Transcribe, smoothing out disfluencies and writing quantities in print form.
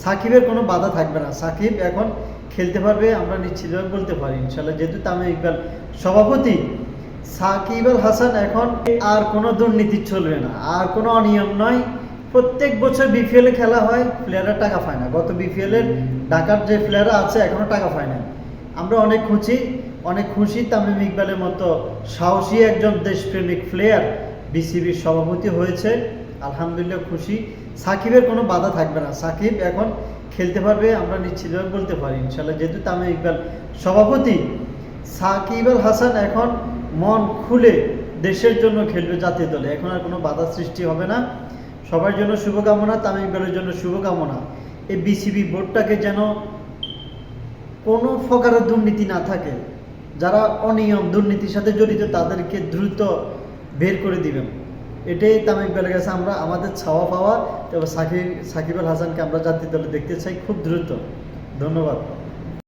সাকিবের কোনো বাধা থাকবে না। সাকিব এখন খেলতে পারবে, আমরা নিশ্চিতভাবে বলতে পারি ইনশাল্লাহ। যেহেতু তামিম ইকবাল সভাপতি, সাকিব আল হাসান এখন আর কোনো দুর্নীতি চলবে না, আর কোনো অনিয়ম নয়। প্রত্যেক বছর বিপিএলে খেলা হয়, প্লেয়াররা টাকা পায় না। গত বিপিএলের ঢাকার যে প্লেয়াররা আছে এখনও টাকা পায় না। আমরা অনেক খুশি তামিম ইকবালের মতো সাহসী একজন দেশপ্রেমিক প্লেয়ার বিসিবির সভাপতি হয়েছে। আলহামদুলিল্লাহ খুশি। সাকিবের কোনো বাধা থাকবে না। সাকিব এখন খেলতে পারবে, আমরা নিশ্চিতভাবে বলতে পারি ইনশাল্লাহ। যেহেতু তামিম ইকবাল সভাপতি, সাকিব আল হাসান এখন মন খুলে দেশের জন্য খেলবে জাতীয় দলে। এখন আর কোনো বাধা সৃষ্টি হবে না। সবার জন্য শুভকামনা, তামিম ইকবালের জন্য শুভকামনা। এই বিসিবি বোর্ডটাকে যেন কোনো প্রকারের দুর্নীতি না থাকে। যারা অনিয়ম দুর্নীতির সাথে জড়িত তাদেরকে দ্রুত বের করে দিবেন। এটাই তামিম ইকবালের কাছে আমরা আমাদের ছাওয়া পাওয়া। তবে সাকিব আল হাসানকে আমরা জাতীয় দলে দেখতে চাই খুব দ্রুত। ধন্যবাদ।